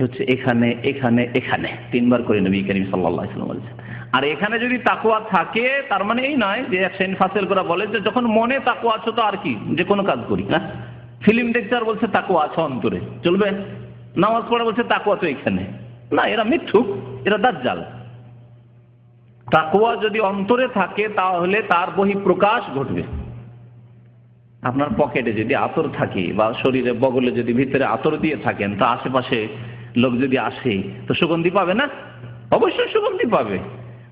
হচ্ছে এখানে এখানে এখানে তিনবার করে নবী করিম সাল্লাল্লাহু আলাইহি ওয়াসাল্লাম বলেছেন। আর এখানে যদি তাকওয়া থাকে তার মানে এই নয় যে এক শ্রেণী ফাসিল করা বলে যে যখন মনে তাকওয়া আছে তো আর কি যে কোনো কাজ করি না, ফিল্ম দেখতে আর বলছে তাকওয়া আছে অন্তরে, চলবে? নামাজ পড়া বলছে তাকওয়া তো এখানে, না, এরা মিথ্যুক, এরা দাজ্জাল। তাকওয়া যদি অন্তরে থাকে তাহলে তার বহিঃপ্রকাশ ঘটবে। আপনার পকেটে যদি আতর থাকে বা শরীরে বগলে যদি ভিতরে আতর দিয়ে থাকেন তা আশেপাশে লোক যদি আসে তো সুগন্ধি পাবে না? অবশ্যই সুগন্ধি পাবে।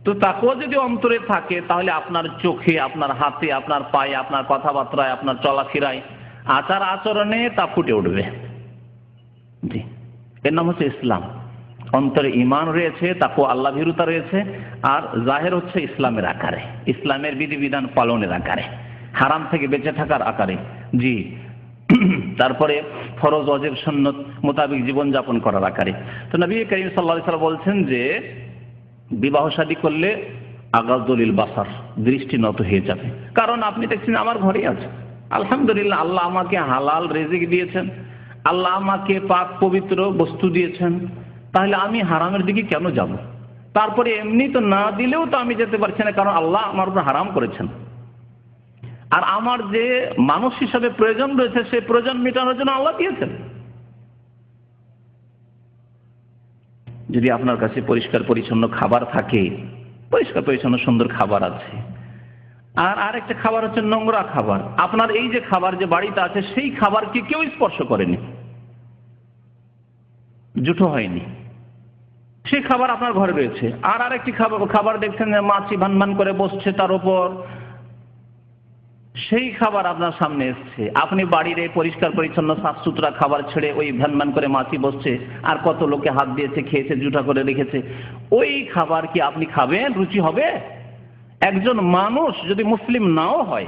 তো তাকওয়া যদি অন্তরে থাকে তাহলে আপনার চোখে, আপনার হাতে, আপনার পায়ে, আপনার কথাবার্তায়, আপনার চলাফেরায়, আচার আচরণে তা ফুটে উঠবে। জি, এর নাম হচ্ছে ইসলাম। অন্তরে ঈমান রয়েছে, তাকওয়া আল্লাহ ভীরুতা রয়েছে, আর জাহের হচ্ছে ইসলামের আকারে, ইসলামের বিধিবিধান পালনের আকারে, হারাম থেকে বেঁচে থাকার আকারে। জি, তারপরে ফরজ ওয়াজিব সুন্নত মোতাবেক জীবনযাপন করার আকারে। তো নবী করিম সাল্লাল্লাহু আলাইহি ওয়াসাল্লাম বলছেন যে বিবাহ শাদী করলে আগাযুল বাসার, দৃষ্টি নত হয়ে যাবে। কারণ আপনি দেখছেন আমার ঘরেই আছে, আলহামদুলিল্লাহ, আল্লাহ আমাকে হালাল রিজিক দিয়েছেন, আল্লাহ আমাকে পাক পবিত্র বস্তু দিয়েছেন, তাহলে আমি হারামের দিকে কেন যাব? তারপরে এমনি তো না দিলেও তো আমি যেতে পারছি না, কারণ আল্লাহ আমার উপর হারাম করেছেন। আর আমার যে মানুষ হিসাবে প্রয়োজন রয়েছে সেই প্রয়োজন মেটানোর জন্য আল্লাহ দিয়েছেন। যদি আপনার কাছে পরিষ্কার পরিচ্ছন্ন খাবার থাকে, পরিষ্কার পরিচ্ছন্ন সুন্দর খাবার আছে, আর আরেকটা খাবার হচ্ছে নোংরা খাবার, আপনার এই যে খাবার যে বাড়িতে আছে সেই খাবারকে কেউ স্পর্শ করেনি, জুটো হয়নি, সেই খাবার আপনার ঘরে রয়েছে। আর আরেকটি খাবার দেখছেন যে মাছি ভানভান করে বসছে তার উপর, সেই খাবার আপনার সামনে এসছে, আপনি বাড়ির এই পরিষ্কার পরিচ্ছন্ন সাফ সুতরা খাবার ছেড়ে ওই ভ্যানম্যান করে মাছি বসছে, আর কত লোকে হাত দিয়েছে, খেয়েছে, জুটা করে রেখেছে, ওই খাবার কি আপনি খাবেন? রুচি হবে? একজন মানুষ যদি মুসলিম নাও হয়,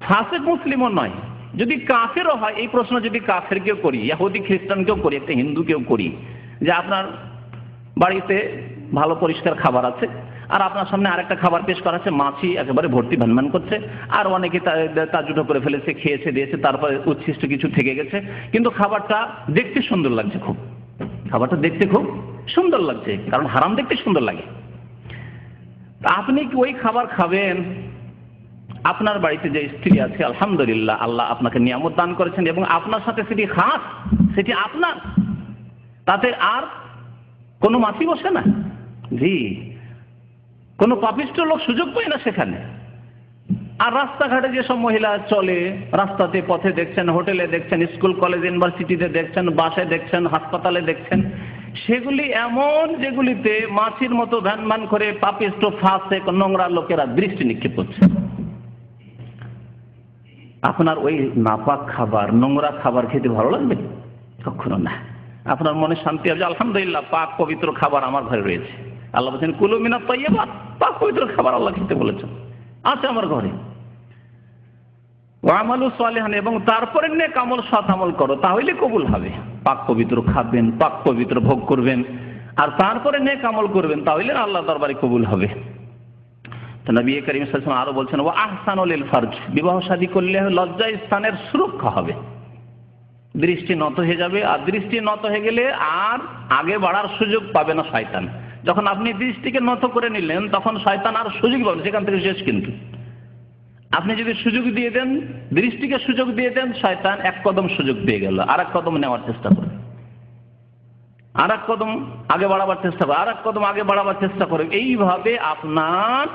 ফাসিক মুসলিমও নয়, যদি কাফেরও হয়, এই প্রশ্ন যদি কাফেরকেও করি, ইহুদি খ্রিস্টানকেও করি, একটা হিন্দুকেও করি, যে আপনার বাড়িতে ভালো পরিষ্কার খাবার আছে আর আপনার সামনে আরেকটা খাবার পেশ করা আছে, মাছি একেবারে ভর্তি ভ্যানম্যান করছে, আর অনেকে তা জুটো করে ফেলেছে, খেয়েছে দিয়েছে, তারপরে উচ্ছিষ্ট কিছু থেকে গেছে, কিন্তু খাবারটা দেখতে সুন্দর লাগছে, খাবারটা দেখতে খুব সুন্দর লাগছে, কারণ হারাম দেখতে সুন্দর লাগে। আপনি কি ওই খাবার খাবেন? আপনার বাড়িতে যে স্ত্রী আছে, আলহামদুলিল্লাহ, আল্লাহ আপনাকে নিয়ামত দান করেছেন এবং আপনার সাথে সেটি খাস, সেটি আপনার, তাতে আর কোনো মাছি বসে না। জি, কোনো পাপিষ্ঠ লোক সুযোগ পায় না সেখানে। আর রাস্তাঘাটে যেসব মহিলা চলে, রাস্তাতে পথে দেখছেন, হোটেলে দেখছেন, স্কুল কলেজ ইউনিভার্সিটিতে দেখছেন, বাসে দেখছেন, হাসপাতালে দেখছেন, সেগুলি এমন যেগুলিতে মাছির মতো ভ্যানম্যান করে পাপিষ্ঠ ফাসেক নোংরা লোকেরা দৃষ্টি নিক্ষেপ করছে। আপনার ওই নাপাক খাবার, নোংরা খাবার খেতে ভালো লাগবে? কখনো না। আপনার মনে শান্তি হবে, আলহামদুলিল্লাহ, পাক পবিত্র খাবার আমার ঘরে রয়েছে। আল্লাহ বলছেন কুলু মিনাত তাইয়্যিবাত, পাক পবিত্র খাবার আল্লাহ খেতে বলেছেন, আছে আমার ঘরে। ওয়া আমালু সালিহান, এবং তারপরে নেক আমল, সৎ আমল করো, তাহলে কবুল হবে। পাক পবিত্র খাবেন, পাক পবিত্র ভোগ করবেন, আর তারপরে নেক আমল করবেন, তাহলে আল্লাহ দরবারে কবুল হবে। তো নবী করিম সাল্লাল্লাহু আলাইহি ওয়াসাল্লাম আরো বলছেন ওয়া আহসানু লিল ফারজ, বিবাহ শাদী করলে লজ্জা স্থানের সুরক্ষা হবে, দৃষ্টি নত হয়ে যাবে, আর দৃষ্টি নত হয়ে গেলে আর আগে বাড়ার সুযোগ পাবে না শয়তান। যখন আপনি দৃষ্টিকে নত করে নিলেন তখন শয়তান আর সুযোগ পাবে, সেখান থেকে শেষ। কিন্তু আপনি যদি সুযোগ দিয়ে দেন, দৃষ্টিকে সুযোগ দিয়ে দেন, শয়তান এক কদম সুযোগ পেয়ে গেল, আর এক কদম নেওয়ার চেষ্টা করে, আর এক কদম আগে বাড়াবার চেষ্টা করে, আর এক কদম আগে বাড়াবার চেষ্টা করে, এইভাবে আপনার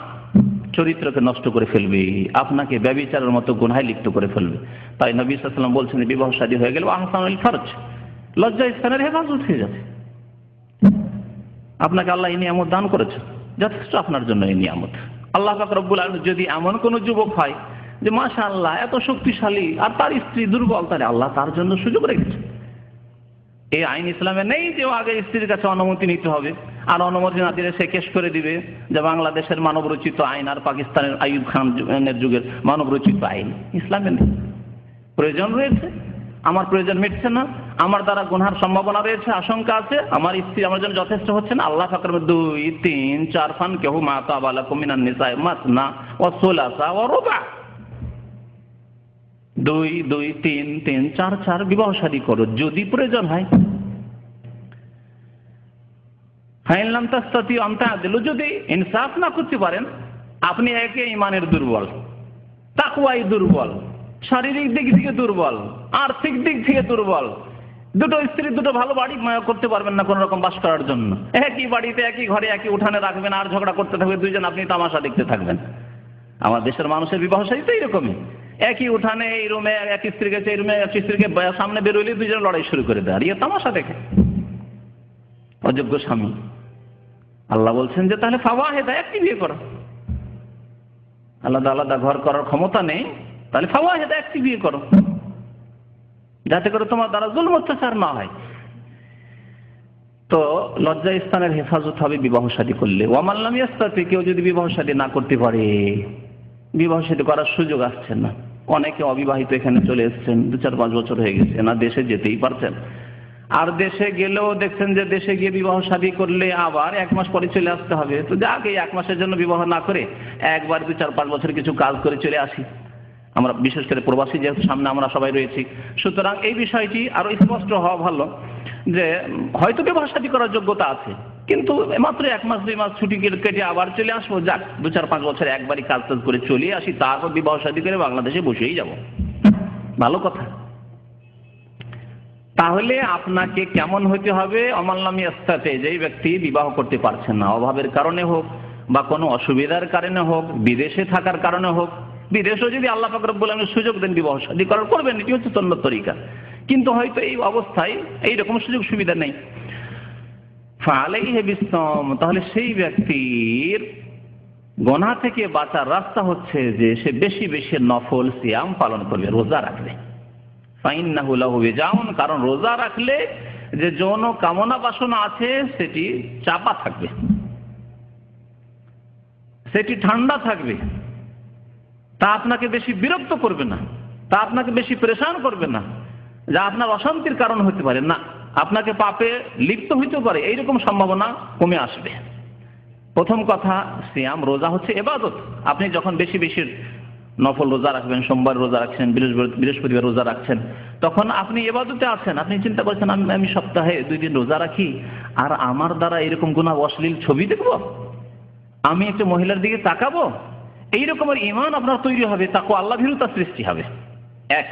চরিত্রকে নষ্ট করে ফেলবে, আপনাকে ব্যভিচারের মতো গুনাহে লিপ্ত করে ফেলবে। তাই নবী সাল্লাল্লাহু আলাইহি ওয়াসাল্লাম বলছেন বিবাহ শাদী হয়ে গেলে আহসানুল ফারজ, লজ্জা স্থানের হেফাজত হয়ে যাবে। আপনাকে আল্লাহ এই নিয়ামত দান করেছে, যথেষ্ট আপনার জন্য এই নিয়ামত। আল্লাহ পাক রব্বুল আলামিন যদি এমন কোন যুবক হয় যে মাশাআল্লাহ এত শক্তিশালী আর তার স্ত্রী দুর্বল, তাহলে আল্লাহ তার জন্য সুযোগ রেখেছে। এই আইন ইসলামে নেই যে আগে স্ত্রীর কাছে অনুমতি নিতে হবে, আর অনুমতি না দিলে সে কেস করে দিবে যে বাংলাদেশের মানব রচিত আইন আর পাকিস্তানের আইয়ুব খানের যুগের মানব রচিত আইন। ইসলামে নেই। প্রয়োজন রয়েছে, আমার প্রয়োজন মিটছে না, আমার দ্বারা গুনার সম্ভাবনা রয়েছে, আশঙ্কা আছে, আমার স্ত্রী আমার জন্য যথেষ্ট হচ্ছে না, আল্লাহ পাকের 2, 3, 4 ফান কেহু মা তাবালাকুম মিনান নিসা মাসনা ওয়া সুলাসা ওয়া রুবা, 2 2 3 3 4 4 বিবাহ শাদী করো যদি প্রয়োজন হয়। ফাইনলাম তাস্তাতি আনতা দিল, যদি ইনসাফ না করতে পারেন, আপনি একে ইমানের দুর্বল, তাকওয়াই দুর্বল, শারীরিক দিক থেকে দুর্বল, আর্থিক দিক থেকে দুর্বল, দুটো স্ত্রী দুটো ভালো বাড়ি করতে পারবেন না কোন রকম বাস করার জন্য, একই বাড়িতে একই ঘরে একই উঠানে রাখবেন আর ঝগড়া করতে থাকবে দুইজন, আপনি তামাশা দেখতে থাকবেন। আমার দেশের মানুষের বিবাহ শাদী তো এইরকমই, একই উঠানে এই রুমে এক স্ত্রী গেছে, এই রুমে এক স্ত্রীকে সামনে বেরোলে দুইজন লড়াই শুরু করে দেয়, আর ইয়ে তামাশা দেখে অযোগ্য স্বামী। আল্লাহ বলছেন যে তাহলে ফাওয়াহিদা, একটি বিয়ে করো। আলাদা আলাদা ঘর করার ক্ষমতা নেই, তাহলে ফাওয়াহিদা, একটি বিয়ে করো, যাতে করে তোমার দ্বারা জুলম অত্যাচার না হয়। তো লজ্জা স্থানের হেফাজত হবে বিবাহ শাদী করলে। ওয়ামান লাম ইয়াস্তাতি, কেউ যদি বিবাহ শাদী না করতে পারে, বিবাহ শাদী করার সুযোগ আসছে না, অনেকে অবিবাহিত এখানে চলে এসেছেন, 2-4-5 বছর হয়ে গেছে, না দেশে যেতেই পারছেন, আর দেশে গেলেও দেখছেন যে দেশে গিয়ে বিবাহ শাদী করলে আবার 1 মাস পরে চলে আসতে হবে, তো যাক এই 1 মাসের জন্য বিবাহ না করে একবার 2-4-5 বছর কিছু কাজ করে চলে আসি। আমরা বিশেষ করে প্রবাসী যেহেতু সামনে আমরা সবাই রয়েছি, সুতরাং এই বিষয়টি আরো স্পষ্ট হওয়া ভালো যে হয়তো বিবাহ শাদী করার যোগ্যতা আছে, কিন্তু মাত্র 1 মাস 2 মাস ছুটি কেটে আবার চলে আসবো, যাক 2-4-5 বছর একবারই কাজ টাজ করে চলে আসি, তারপর বিবাহ শাদী করে বাংলাদেশে বসেই যাব, ভালো কথা। তাহলে আপনাকে কেমন হতে হবে? অমাল্লাম ইয়াস্তাতি, যেই ব্যক্তি বিবাহ করতে পারছেন না, অভাবের কারণে হোক বা কোনো অসুবিধার কারণে হোক, বিদেশে থাকার কারণে হোক, বিদেশেও যদি আল্লাহ পাক রব্বুল আলামিন সুযোগ দেন বিবাহ শাদী করার, করবেন, এটি হচ্ছে সুন্নাত তরিকা, কিন্তু হয়তো এই অবস্থায় এইরকম সুযোগ সুবিধা নেই। ফাআলাইহি বিসসাম, তাহলে সেই ব্যক্তির গুনাহ থেকে বাঁচার রাস্তা হচ্ছে যে সে বেশি বেশি নফল সিয়াম পালন করবে, রোজা রাখবে। ফাইন্নাহু লাহু বিজাউন, কারণ রোজা রাখলে যে যৌন কামনা বাসনা আছে সেটি চাপা থাকবে, সেটি ঠান্ডা থাকবে, তা আপনাকে বেশি বিরক্ত করবে না, তা আপনাকে বেশি পরেশান করবে না, যা আপনার অশান্তির কারণ হতে পারে না, আপনাকে পাপে লিপ্ত হইতে পারে, এইরকম সম্ভাবনা কমে আসবে। প্রথম কথা, সিয়াম রোজা হচ্ছে ইবাদত। আপনি যখন বেশি বেশি নফল রোজা রাখবেন, সোমবার রোজা রাখছেন, বৃহস্পতিবার রোজা রাখছেন, তখন আপনি ইবাদতে আছেন। আপনি চিন্তা করছেন আমি সপ্তাহে 2 দিন রোজা রাখি, আর আমার দ্বারা এরকম গুনাহ অশ্লীল ছবি দেখবো, আমি একটা মহিলার দিকে তাকাবো, এই রকমের ঈমান আপনার তৈরি হবে, তাকওয়া আল্লাহ ভীরুতা সৃষ্টি হবে। এক,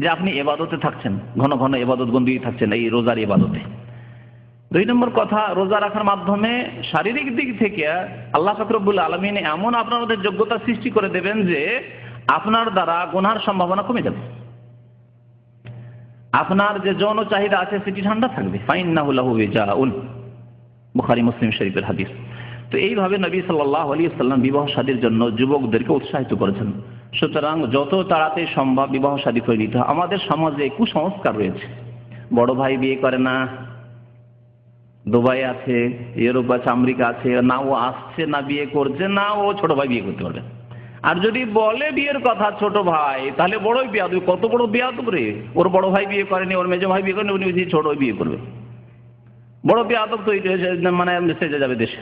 যে আপনি ইবাদতে থাকছেন, ঘন ঘন ইবাদত বন্দেগী থাকছেন এই রোজার ইবাদতে। 2 নম্বর কথা, রোজা রাখার মাধ্যমে শারীরিক দিক থেকে আল্লাহ পাক রব্বুল আলামিন এমন আপনার মধ্যে যোগ্যতা সৃষ্টি করে দেবেন যে আপনার দ্বারা গুনাহের সম্ভাবনা কমে যাবে, আপনার যে যৌন চাহিদা আছে সেটি ঠান্ডা থাকবে। ফাইন্নাহু লাহু বিজাউন, বুখারী মুসলিম শরীফের হাদিস। তো এইভাবে নবী সাল্লাল্লাহু আলাইহি ওয়াসাল্লাম বিবাহ শাদীর জন্য যুবকদেরকে উৎসাহিত করেছেন। সুতরাং যত তাড়াতাড়ি সম্ভব বিবাহ শাদী করে নিতে হবে। আমাদের সমাজে কুসংস্কার রয়েছে, বড় ভাই বিয়ে করে না, দুবাই আছে, ইউরোপ আছে, আমেরিকা আছে, না ও আসছে না বিয়ে করছে, না ও ছোট ভাই বিয়ে করতে পারবে। আর যদি বলে বিয়ের কথা ছোট ভাই, তাহলে বড়ই বেয়াদবি। কত বড় বেয়াদব রে, ওর বড় ভাই বিয়ে করেনি, ওর মেজো ভাই বিয়ে করেনি, উনি ছোট বিয়ে করবে, বড় বেয়াদব তো মানে সেজে যাবে দেশে।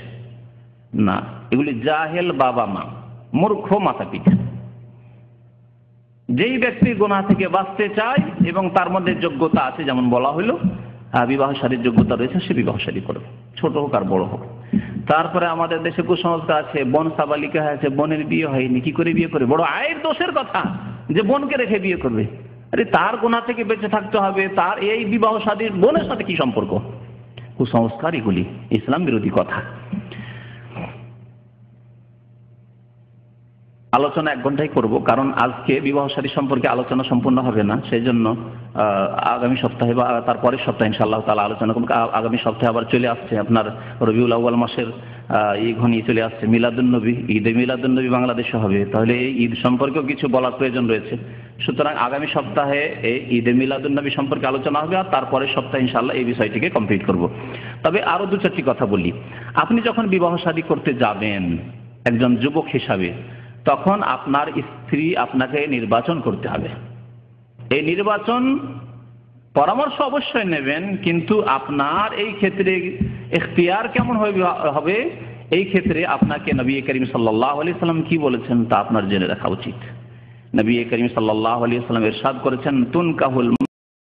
না, এগুলি জাহেল বাবা মা, মূর্খ মাতা পিতা। যেই ব্যক্তি গুনাহ থেকে বাঁচতে চায় এবং তার মধ্যে যোগ্যতা আছে, যেমন বলা হলো বিবাহ শাদীর যোগ্যতা রয়েছে, সে বিবাহ শাদী করবে, ছোট হোক আর বড় হোক। তারপরে আমাদের দেশে কুসংস্কার আছে, বোন সাবালিকা আছে, বোনের বিয়ে হয়নি, কি করে বিয়ে করে? বড় আয়ের দোষের কথা যে বোনকে রেখে বিয়ে করবে। আরে তার গুনাহ থেকে বেঁচে থাকতে হবে, তার এই বিবাহ শাদীর বোনের সাথে কি সম্পর্ক? কুসংস্কার, এগুলি ইসলাম বিরোধী কথা। আলোচনা 1 ঘন্টায় করব, কারণ আজকে বিবাহ শাদী সম্পর্কে আলোচনা সম্পূর্ণ হবে না, সেই জন্য আগামী সপ্তাহে বা তার পরের সপ্তাহে ইনশাআল্লাহ তাআলা আলোচনা করব। আগামী সপ্তাহে আবার চলে আসছে আপনার রবিউল আউয়াল মাসের ঘনিয়ে চলে আসছে মিলাদুন নবী, ঈদে মিলাদুন নবী বাংলাদেশে হবে। তাহলে এই ঈদ সম্পর্কেও কিছু বলার প্রয়োজন রয়েছে। সুতরাং আগামী সপ্তাহে এই ঈদে মিলাদুন নবী সম্পর্কে আলোচনা হবে, আর তারপরের সপ্তাহে ইনশাআল্লাহ এই বিষয়টিকে কমপ্লিট করব। তবে আরো 2-4টি কথা বলি। আপনি যখন বিবাহ শাদী করতে যাবেন একজন যুবক হিসাবে, তখন আপনার স্ত্রী আপনাকে নির্বাচন করতে হবে। এই নির্বাচন পরামর্শ অবশ্যই নেবেন, কিন্তু আপনার এই ক্ষেত্রে ইখতিয়ার কেমন হবে, এই ক্ষেত্রে আপনাকে নবী করিম সাল্লাল্লাহু আলাইহি সাল্লাম কি বলেছেন তা আপনার জেনে রাখা উচিত। নবী করিম সাল্লাল্লাহু আলাইহি ওয়াসাল্লাম ইরশাদ করেছেন, তুনকাহুল